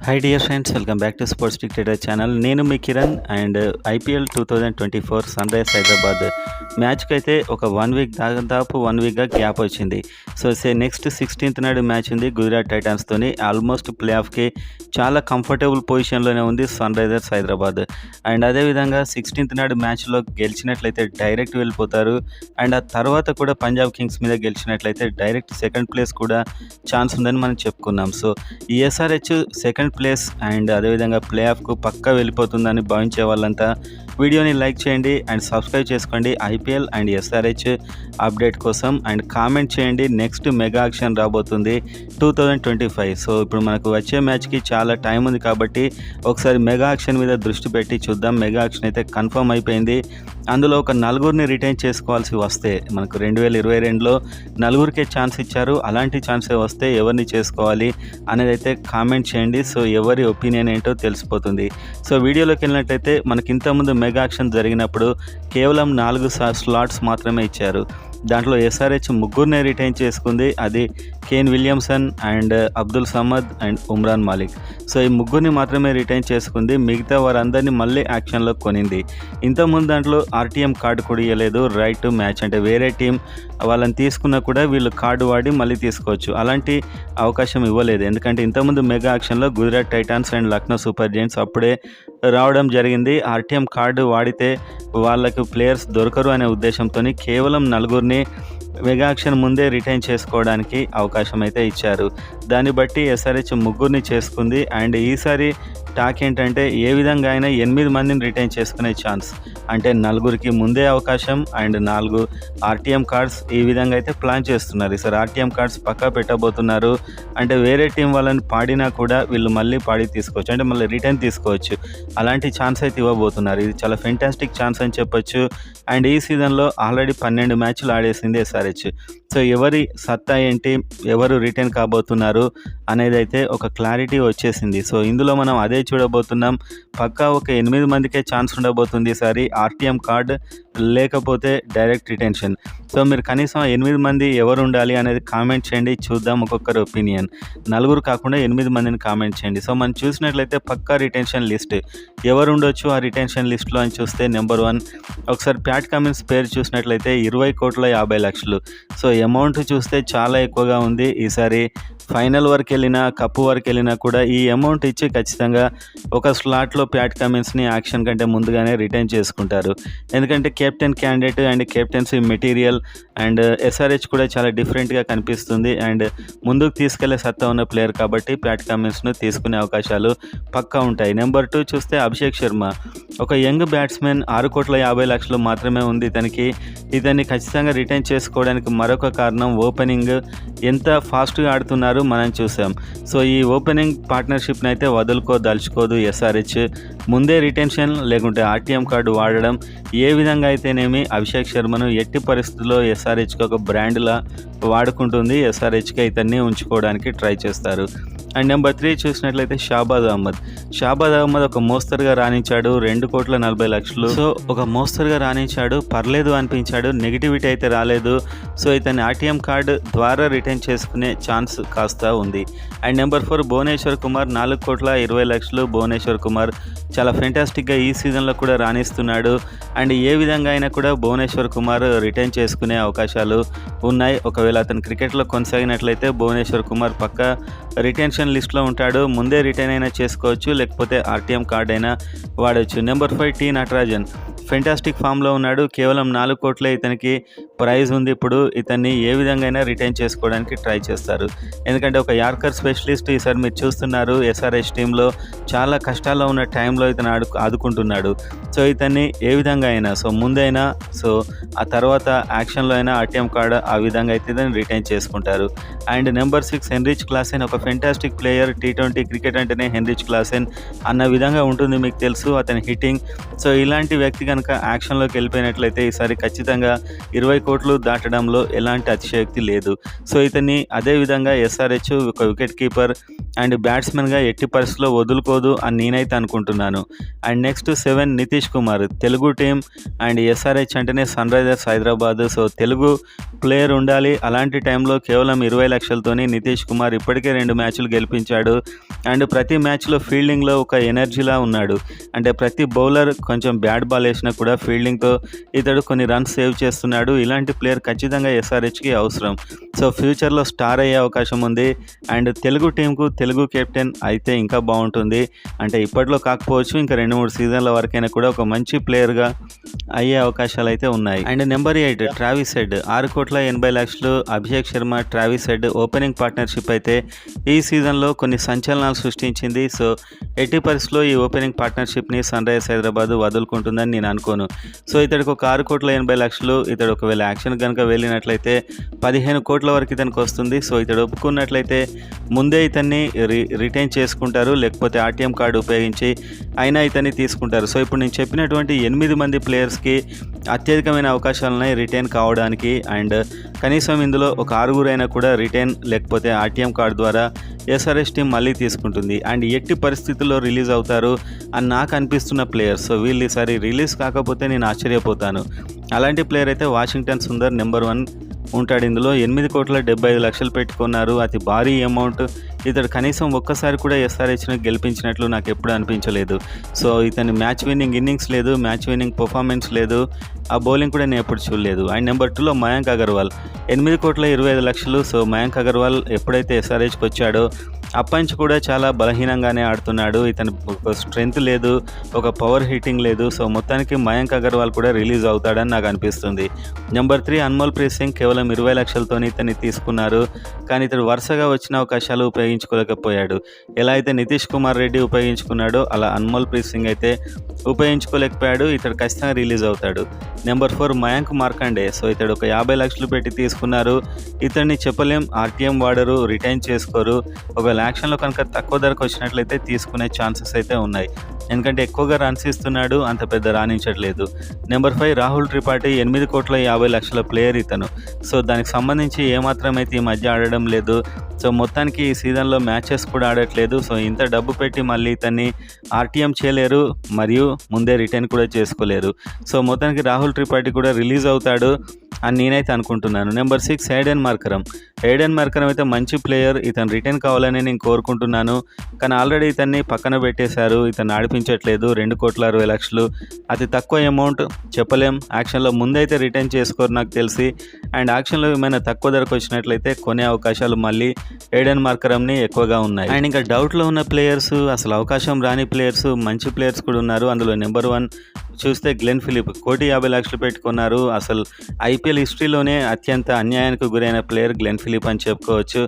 Hi dear friends, welcome back to sports dictator channel. నేను మీ Kiran. And IPL 2024 sun rise Hyderabad మ్యాచ్కి అయితే ఒక 1 వీక్ దాదాపు 1 వీక్గా గ్యాప్ వచ్చింది. సో నెక్స్ట్ 16th నాడు మ్యాచ్ ఉంది గుజరాత్ టైటాన్స్తోని. ఆల్మోస్ట్ ప్లే ఆఫ్కి చాలా కంఫర్టబుల్ పొజిషన్లోనే ఉంది సన్ రైజర్స్ హైదరాబాద్. అండ్ అదేవిధంగా 16th నాడు మ్యాచ్లో గెలిచినట్లయితే డైరెక్ట్ వెళ్ళిపోతారు. అండ్ ఆ తర్వాత కూడా పంజాబ్ కింగ్స్ మీద గెలిచినట్లయితే డైరెక్ట్ సెకండ్ ప్లేస్ కూడా ఛాన్స్ ఉందని మనం చెప్పుకున్నాం. సో ఈ ఎస్ఆర్హెచ్ సెకండ్ ప్లేస్ అండ్ అదేవిధంగా ప్లే ఆఫ్కు పక్కా వెళ్ళిపోతుందని భావించే వాళ్ళంతా వీడియోని లైక్ చేయండి అండ్ సబ్స్క్రైబ్ చేసుకోండి ఐపీఎల్ అండ్ ఎస్ఆర్హెచ్ అప్డేట్ కోసం. అండ్ కామెంట్ చేయండి. నెక్స్ట్ మెగా ఆక్షన్ రాబోతుంది 2025. సో ఇప్పుడు మనకు వచ్చే మ్యాచ్కి చాలా టైం ఉంది కాబట్టి ఒకసారి మెగా ఆక్షన్ మీద దృష్టి పెట్టి చూద్దాం. మెగా ఆక్షన్ అయితే కన్ఫర్మ్ అయిపోయింది. అందులో ఒక 4 రిటైన్ చేసుకోవాల్సి వస్తే మనకు 2022లో 4కే ఛాన్స్ ఇచ్చారు. అలాంటి ఛాన్సే వస్తే ఎవరిని చేసుకోవాలి అనేది అయితే కామెంట్ చేయండి. సో ఎవరి ఒపీనియన్ ఏంటో తెలిసిపోతుంది. సో వీడియోలోకి వెళ్ళినట్టయితే మనకి ఇంతకుముందు మెగా ఆక్షన్ జరిగినప్పుడు కేవలం 4 స్లాట్స్ మాత్రమే ఇచ్చారు. దాంట్లో ఎస్ఆర్హెచ్ 3 రిటైన్ చేసుకుంది. అది Kane Williamson and Abdul Samad and Umran Malik. So ఈ 3 మాత్రమే రిటైన్ చేసుకుంది. మిగతా వారందరినీ మళ్ళీ యాక్షన్లో కొనింది. ఇంతకుముందు దాంట్లో ఆర్టీఎం కార్డు కూడా ఇవ్వలేదు. రైట్ టు మ్యాచ్ అంటే వేరే టీం వాళ్ళని తీసుకున్నా కూడా వీళ్ళు కార్డు వాడి మళ్ళీ తీసుకోవచ్చు. అలాంటి అవకాశం ఇవ్వలేదు. ఎందుకంటే ఇంతకుముందు మెగా యాక్షన్లో Gujarat titans and Lucknow super giants అప్పుడే రావడం జరిగింది. ఆర్టీఎం కార్డు వాడితే వాళ్ళకు ప్లేయర్స్ దొరకరు అనే ఉద్దేశంతో కేవలం 4 మెగా ఆక్షన్ ముందే రిటైన్ చేసుకోవడానికి అవకాశం అయితే ఇచ్చారు. దాన్ని బట్టి ఎస్ఆర్హెచ్ 3 చేసుకుంది. అండ్ ఈసారి టాక్ ఏంటంటే ఏ విధంగా అయినా 8 మందిని రిటైన్ చేసుకునే ఛాన్స్, అంటే 4కి ముందే అవకాశం అండ్ 4 ఆర్టీఎం కార్డ్స్ ఈ విధంగా అయితే ప్లాన్ చేస్తున్నారు. ఈసారి ఆర్టీఎం కార్డ్స్ పక్కా పెట్టబోతున్నారు. అంటే వేరే టీం వాళ్ళని పాడినా కూడా వీళ్ళు మళ్ళీ పాడి తీసుకోవచ్చు, అంటే మళ్ళీ రిటర్న్ తీసుకోవచ్చు. అలాంటి ఛాన్స్ అయితే ఇవ్వబోతున్నారు. ఇది చాలా ఫెంటాస్టిక్ ఛాన్స్ అని చెప్పొచ్చు. అండ్ ఈ సీజన్లో ఆల్రెడీ 12 మ్యాచ్లు ఆడేసింది ఎస్ఆర్హెచ్. సో ఎవరి సత్తా ఏంటి, ఎవరు రిటర్న్ కాబోతున్నారు అనేది అయితే ఒక క్లారిటీ వచ్చేసింది. సో ఇందులో మనం అదే చూడబోతున్నాం. పక్కా ఒక 8 మందికే ఛాన్స్ ఉండబోతుంది ఈసారి. ఆర్టీఎం కార్డ్ లేకపోతే డైరెక్ట్ రిటెన్షన్. సో మీరు కనీసం 8 మంది ఎవరు ఉండాలి అనేది కామెంట్ చేయండి. చూద్దాం ఒక్కొక్కరి ఒపీనియన్. 4 కాకుండా 8 మందిని కామెంట్ చేయండి. సో మనం చూసినట్లయితే పక్కా రిటెన్షన్ లిస్ట్ ఎవరు ఉండొచ్చు ఆ రిటెన్షన్ లిస్ట్లో అని చూస్తే నెంబర్ 1 ఒకసారి ప్యాట్ కమిన్స్ పేరు చూసినట్లయితే 20,50,00,000. సో అమౌంట్ చూస్తే చాలా ఎక్కువగా ఉంది. ఈసారి ఫైనల్ వరకు వెళ్ళినా కప్పు వరకు వెళ్ళినా కూడా ఈ అమౌంట్ ఇచ్చి ఖచ్చితంగా ఒక స్లాట్లో ప్యాట్ కమిన్స్ని యాక్షన్ కంటే ముందుగానే రిటైన్ చేసుకుంటారు. ఎందుకంటే captain candidate and captaincy material and SRH కూడా చాలా డిఫరెంట్గా కనిపిస్తుంది. అండ్ ముందుకు తీసుకెళ్లే సత్తా ఉన్న ప్లేయర్ కాబట్టి ప్యాట్ కమిన్స్ను తీసుకునే అవకాశాలు పక్కా ఉంటాయి. నెంబర్ 2 చూస్తే అభిషేక్ శర్మ ఒక యంగ్ బ్యాట్స్మెన్. 6,50,00,000 మాత్రమే ఉంది ఇతన్ని ఖచ్చితంగా రిటైన్ చేసుకోవడానికి మరొక కారణం ఓపెనింగ్ ఎంత ఫాస్ట్గా ఆడుతున్నారు మనం చూసాం. సో ఈ ఓపెనింగ్ పార్ట్నర్షిప్ని అయితే వదులుకోదలుచుకోదు ఎస్ఆర్హెచ్. ముందే రిటెన్షన్ లేకుంటే ఆర్టీఎం కార్డు వాడడం ఏ విధంగా అయితేనేమి అభిషేక్ శర్మను ఎట్టి పరిస్థితుల్లో ఎస్ఆర్హెచ్కి ఒక బ్రాండ్లా వాడుకుంటుంది. ఎస్ఆర్హెచ్కి ఇతన్ని ఉంచుకోవడానికి ట్రై చేస్తారు. అండ్ నెంబర్ 3 చూసినట్లయితే షాబాజ్ అహ్మద్ ఒక మోస్తరుగా రాణించాడు. 2,40,00,000. సో ఒక మోస్తరుగా రాణించాడు, పర్లేదు అనిపించాడు, నెగిటివిటీ అయితే రాలేదు. సో ఇతన్ని ఆర్టీఎం కార్డు ద్వారా రిటైన్ చేసుకునే ఛాన్స్ కాస్త ఉంది. And number 4 Bhuvneshwar Kumar 4,20,00,000. భువనేశ్వర్ కుమార్ చాలా ఫెంటాస్టిక్గా ఈ సీజన్లో కూడా రాణిస్తున్నాడు. అండ్ ఏ విధంగా అయినా కూడా భువనేశ్వర్ కుమార్ రిటైన్ చేసుకునే అవకాశాలు ఉన్నాయి. ఒకవేళ అతను క్రికెట్లో కొనసాగినట్లయితే భువనేశ్వర్ కుమార్ పక్కా రిటెన్షన్ లిస్ట్లో ఉంటాడు. ముందే రిటైన్ అయినా చేసుకోవచ్చు, లేకపోతే ఆర్టీఎం కార్డ్ అయినా వాడచ్చు. నెంబర్ 5 టీ నటరాజన్ ఫెంటాస్టిక్ ఫామ్లో ఉన్నాడు. కేవలం 4 కోట్లే ఇతనికి ప్రైజ్ ఉంది. ఇప్పుడు ఇతన్ని ఏ విధంగా అయినా రిటైన్ చేసుకోవడానికి ట్రై చేస్తారు. ఎందుకంటే ఒక యార్కర్ స్పెషలిస్ట్ ఈసారి మీరు చూస్తున్నారు ఎస్ఆర్హెచ్ టీంలో చాలా కష్టాల్లో ఉన్న టైంలో ఇతను ఆదుకుంటున్నాడు. సో ఇతన్ని ఏ విధంగా అయినా సో ముందైనా సో ఆ తర్వాత యాక్షన్లో అయినా ఆర్టీఎం కార్డ్ ఆ విధంగా అయితే ఇతను రిటైన్ చేసుకుంటారు. అండ్ నెంబర్ 6 హెన్రిచ్ క్లాసెన్ ఒక ఫెంటాస్టిక్ ప్లేయర్. T20 క్రికెట్ అంటేనే హెన్రిచ్ క్లాసెన్ అన్న విధంగా ఉంటుంది, మీకు తెలుసు అతని హిట్టింగ్. సో ఇలాంటి వ్యక్తి కనుక యాక్షన్లోకి వెళ్ళిపోయినట్లయితే ఈసారి ఖచ్చితంగా 20 కోట్లు దాటడంలో ఎలాంటి అతిశయోక్తి లేదు. సో ఇతన్ని అదేవిధంగా ఎస్ఆర్హెచ్ ఒక వికెట్ కీపర్ అండ్ బ్యాట్స్మెన్గా ఎట్టి పరిస్థితుల్లో వదులుకోదు అని నేనైతే అనుకుంటున్నాను. And next 7 Nitish Kumar, Telugu team and SRH అంటేనే Sunrisers Hyderabad. So Telugu player ఉండాలి. అలాంటి టైంలో కేవలం 20 లక్షలతోని నితీష్ కుమార్ ఇప్పటికే 2 మ్యాచ్లు గెలిపించాడు. అండ్ ప్రతి మ్యాచ్లో ఫీల్డింగ్లో ఒక ఎనర్జీలా ఉన్నాడు. అంటే ప్రతి బౌలర్ కొంచెం బ్యాట్ బాల్ వేసినా కూడా ఫీల్డింగ్తో ఇతడు కొన్ని రన్స్ సేవ్ చేస్తున్నాడు. ఇలాంటి ప్లేయర్ ఖచ్చితంగా ఎస్ఆర్హెచ్కి అవసరం. సో ఫ్యూచర్లో స్టార్ అయ్యే అవకాశం ఉంది. అండ్ తెలుగు టీంకు తెలుగు కెప్టెన్ అయితే ఇంకా బాగుంటుంది. అంటే ఇప్పట్లో కాకపోవచ్చు, ఇంకా 2-3 సీజన్ల వరకైనా కూడా ఒక మంచి ప్లేయర్గా అయ్యే అవకాశాలు అయితే ఉన్నాయి. And number 8 Travis head, 6,80,00,000 Abhishek Sharma Travis head opening partnership అయితే ఈ సీజన్లో కొన్ని సంచలనాలు సృష్టించింది. సో ఎట్టి పరిస్థితుల్లో ఈ ఓపెనింగ్ పార్ట్నర్షిప్ని సన్ రైజర్స్ హైదరాబాద్ వదులుకుంటుందని నేను అనుకోను. సో ఇతడికి ఒక 6,80,00,000, ఇతడు ఒకవేళ యాక్షన్ కనుక వెళ్ళినట్లయితే 15 కోట్ల వరకు ఇతనికి వస్తుంది. సో ఇతడు ఒప్పుకున్నట్లయితే ముందే ఇతన్ని రిటైన్ చేసుకుంటారు, లేకపోతే ఆర్టీఎం కార్డు ఉపయోగించి అయినా ఇతన్ని తీసుకుంటారు. సో ఇప్పుడు నేను చెప్పినటువంటి 8 మంది ప్లేయర్స్కి అత్యధికమైన అవకాశాలు ఉన్నాయి రిటైన్ కావడానికి. అండ్ కనీసం ఇందులో ఒక 6 అయినా కూడా రిటైన్ లేకపోతే ఆర్టీఎం కార్డు ద్వారా ఎస్ఆర్హెచ్ టీం మళ్ళీ తీసుకుంటుంది. అండ్ ఎట్టి పరిస్థితుల్లో రిలీజ్ అవుతారు అని నాకు అనిపిస్తున్న ప్లేయర్స్. సో వీళ్ళు ఈసారి రిలీజ్ కాకపోతే నేను ఆశ్చర్యపోతాను. అలాంటి ప్లేయర్ అయితే వాషింగ్టన్ సుందర్ నెంబర్ 1 ఉంటాడు. ఇందులో 8,75,00,000 పెట్టుకున్నారు, అతి భారీ అమౌంట్. ఇతడు కనీసం ఒక్కసారి కూడా ఎస్ఆర్హెచ్ను గెలిపించినట్లు నాకు ఎప్పుడు అనిపించలేదు. సో ఇతని మ్యాచ్ విన్నింగ్ ఇన్నింగ్స్ లేదు, మ్యాచ్ విన్నింగ్ పర్ఫార్మెన్స్ లేదు, ఆ బౌలింగ్ కూడా నేను ఎప్పుడు చూడలేదు. అండ్ నెంబర్ 2లో మయాంక్ అగర్వాల్, 8,25,00,000. సో మయాంక్ అగర్వాల్ ఎప్పుడైతే ఎస్ఆర్హెచ్కి వచ్చాడో అప్పటి నుంచి కూడా చాలా బలహీనంగానే ఆడుతున్నాడు. ఇతను ఒక స్ట్రెంగ్త్ లేదు, ఒక పవర్ హిట్టింగ్ లేదు. సో మొత్తానికి మయాంక్ అగర్వాల్ కూడా రిలీజ్ అవుతాడని నాకు అనిపిస్తుంది. నెంబర్ 3 అన్మోల్ ప్రీత్ సింగ్, కేవలం 20 లక్షలతో ఇతన్ని తీసుకున్నారు. కానీ ఇతడు వరుసగా వచ్చిన అవకాశాలు ఉపయోగించుకోలేకపోయాడు. ఎలా అయితే నితీష్ కుమార్ రెడ్డి ఉపయోగించుకున్నాడో అలా అన్మోల్ ప్రీత్ సింగ్ అయితే ఉపయోగించుకోలేకపోయాడు. ఇతడు ఖచ్చితంగా రిలీజ్ అవుతాడు. నెంబర్ 4 మయాంక్ మార్కండే. సో ఇతడు ఒక 50 లక్షలు పెట్టి తీసుకున్నారు. ఇతన్ని చెప్పలేం, ఆర్టీఎం వాడరు, రిటైన్ చేసుకోరు. ఒకవేళ యాక్షన్లో కనుక తక్కువ ధరకు వచ్చినట్లయితే తీసుకునే ఛాన్సెస్ అయితే ఉన్నాయి. ఎందుకంటే ఎక్కువగా రన్స్ ఇస్తున్నాడు, అంత పెద్ద రాణించట్లేదు. నెంబర్ 5 రాహుల్ త్రిపాఠి, 8,50,00,000 ప్లేయర్ ఇతను. సో దానికి సంబంధించి ఏమాత్రం అయితే ఈ మధ్య ఆడడం లేదు. సో మొత్తానికి ఈ సీజన్లో మ్యాచెస్ కూడా ఆడట్లేదు. సో ఇంత డబ్బు పెట్టి మళ్ళీ ఇతన్ని ఆర్టీఎం చేయలేరు, మరియు ముందే రిటైన్ కూడా చేసుకోలేరు. సో మొత్తానికి రాహుల్ త్రిపాఠి కూడా రిలీజ్ అవుతాడు అని నేనైతే అనుకుంటున్నాను. Number 6 Aiden Markram. Aiden Markram అయితే మంచి ప్లేయర్, ఇతను రిటైన్ కావాలని నేను కోరుకుంటున్నాను. కానీ ఆల్రెడీ ఇతన్ని పక్కన పెట్టేశారు, ఇతను ఆడిపించట్లేదు. 2,60,00,000 అతి తక్కువ అమౌంట్, చెప్పలేం. యాక్షన్లో ముందైతే రిటైన్ చేసుకోరు నాకు తెలిసి. అండ్ యాక్షన్లో ఏమైనా తక్కువ ధరకు వచ్చినట్లయితే కొనే అవకాశాలు మళ్ళీ ఎయిడెన్ మార్కరమ్ని ఎక్కువగా ఉన్నాయి. అండ్ ఇంకా డౌట్లో ఉన్న ప్లేయర్స్, అసలు అవకాశం రాని ప్లేయర్స్, మంచి ప్లేయర్స్ కూడా ఉన్నారు. అందులో నెంబర్ 1 చూస్తే గ్లెన్ ఫిలిప్, 1,50,00,000 పెట్టుకున్నారు. అసలు ఐపీఎల్ హిస్టరీలోనే అత్యంత అన్యాయానికి గురైన ప్లేయర్ గ్లెన్ ఫిలిప్ అని చెప్పుకోవచ్చు.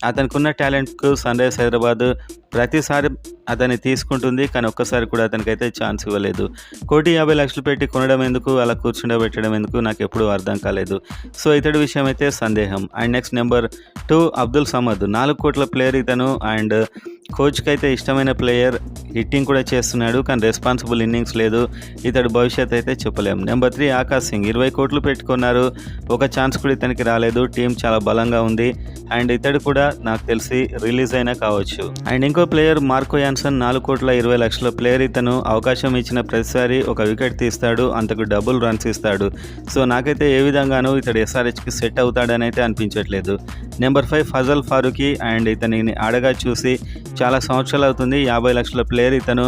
అతనికి ఉన్న టాలెంట్కు సన్ రైజర్స్ హైదరాబాద్ ప్రతిసారి అతన్ని తీసుకుంటుంది, కానీ ఒక్కసారి కూడా అతనికైతే ఛాన్స్ ఇవ్వలేదు. 1,50,00,000 పెట్టి కొనడం ఎందుకు, అలా కూర్చుండబెట్టడం ఎందుకు నాకు ఎప్పుడూ అర్థం కాలేదు. సో ఇతడి విషయం అయితే సందేహం. And next number 2 Abdul Samad, 4 కోట్ల ప్లేయర్ ఇతను. అండ్ కోచ్కి అయితే ఇష్టమైన ప్లేయర్, హిట్టింగ్ కూడా చేస్తున్నాడు, కానీ రెస్పాన్సిబుల్ ఇన్నింగ్స్ లేదు. ఇతడు భవిష్యత్ అయితే చెప్పలేం. నెంబర్ 3 ఆకాష్ సింగ్, 20 కోట్లు పెట్టుకున్నారు, ఒక ఛాన్స్ కూడా ఇతనికి రాలేదు. టీం చాలా బలంగా ఉంది. అండ్ ఇతడు కూడా నాకు తెలిసి రిలీజ్ అయినా కావచ్చు. అండ్ ఇంకో ప్లేయర్ మార్కో యాన్సన్, 4,20,00,000 ప్లేయర్ ఇతను. అవకాశం ఇచ్చిన ప్రతిసారి ఒక వికెట్ తీస్తాడు, అంతకు డబుల్ రన్స్ ఇస్తాడు. సో నాకైతే ఏ విధంగానూ ఇతడు ఎస్ఆర్హెచ్కి సెట్ అవుతాడని అయితే అనిపించట్లేదు. నెంబర్ 5 ఫజల్ ఫారూఖీ. అండ్ ఇతనిని ఆడగా చూసి చాలా సంవత్సరాలు అవుతుంది. 50 లక్షల ప్లేయర్ ఇతను.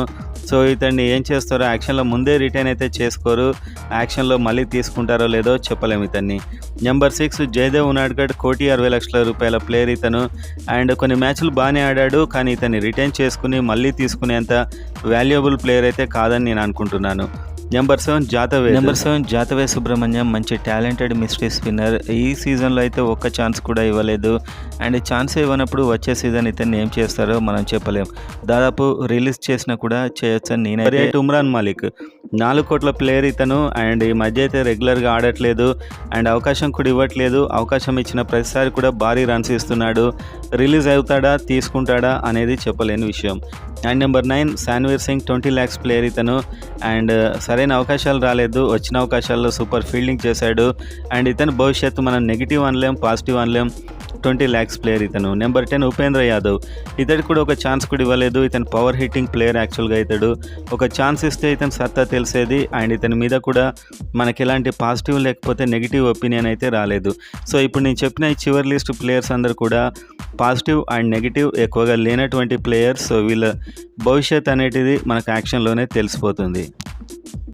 సో ఇతన్ని ఏం చేస్తారో, యాక్షన్లో ముందే రిటైన్ అయితే చేసుకోరు, యాక్షన్లో మళ్ళీ తీసుకుంటారో లేదో చెప్పలేము ఇతన్ని. నెంబర్ 6 జయదేవ్ ఉనాడ్కడ్, 1,60,00,000 ప్లేయర్ ఇతను. అండ్ కొన్ని మ్యాచ్లు బాగానే ఆడాడు, కానీ ఇతన్ని రిటైన్ చేసుకుని మళ్ళీ తీసుకునేంత వాల్యుయబుల్ ప్లేయర్ అయితే కాదని నేను అనుకుంటున్నాను. నెంబర్ 7 జాతవే సుబ్రహ్మణ్యం, మంచి టాలెంటెడ్ మిస్టరీ స్పిన్నర్. ఈ సీజన్లో అయితే ఒక్క ఛాన్స్ కూడా ఇవ్వలేదు. అండ్ ఛాన్స్ ఇవ్వనప్పుడు వచ్చే సీజన్ ఇతన్ని ఏం చేస్తారో మనం చెప్పలేం. దాదాపు రిలీజ్ చేసినా కూడా చేయొచ్చని నేనైతే. ఉమ్రాన్ మాలిక్, 4 కోట్ల ప్లేయర్ ఇతను. అండ్ ఈ మధ్య అయితే రెగ్యులర్గా ఆడట్లేదు, అండ్ అవకాశం కూడా ఇవ్వట్లేదు. అవకాశం ఇచ్చిన ప్రతిసారి కూడా భారీ రన్స్ ఇస్తున్నాడు. రిలీజ్ అవుతాడా, తీసుకుంటాడా అనేది చెప్పలేని విషయం. And number 9 Sanvir Singh, 20 lakhs player ఇతను. అండ్ సరే సరైన అవకాశాలు రాలేదు. వచ్చిన అవకాశాల్లో సూపర్ ఫీల్డింగ్ చేశాడు. అండ్ ఇతని భవిష్యత్తు మనం నెగిటివ్ అనలేం, పాజిటివ్ అనలేం. 20 lakhs ప్లేయర్ ఇతను. నెంబర్ 10 ఉపేంద్ర యాదవ్. ఇతడికి కూడా ఒక ఛాన్స్ కూడా ఇవ్వలేదు. ఇతను పవర్ హిట్టింగ్ ప్లేయర్ యాక్చువల్గా ఇతడు. ఒక ఛాన్స్ ఇస్తే ఇతను సత్తా తెలిసేది. అండ్ ఇతని మీద కూడా మనకి ఎలాంటి పాజిటివ్ లేకపోతే నెగిటివ్ ఒపీనియన్ అయితే రాలేదు. సో ఇప్పుడు నేను చెప్పిన ఈ చివరి లిస్ట్ ప్లేయర్స్ అందరూ కూడా పాజిటివ్ అండ్ నెగిటివ్ ఎక్కువగా లేనటువంటి ప్లేయర్స్. సో వీళ్ళ భవిష్యత్ అనేటిది మనకు యాక్షన్లోనే తెలిసిపోతుంది.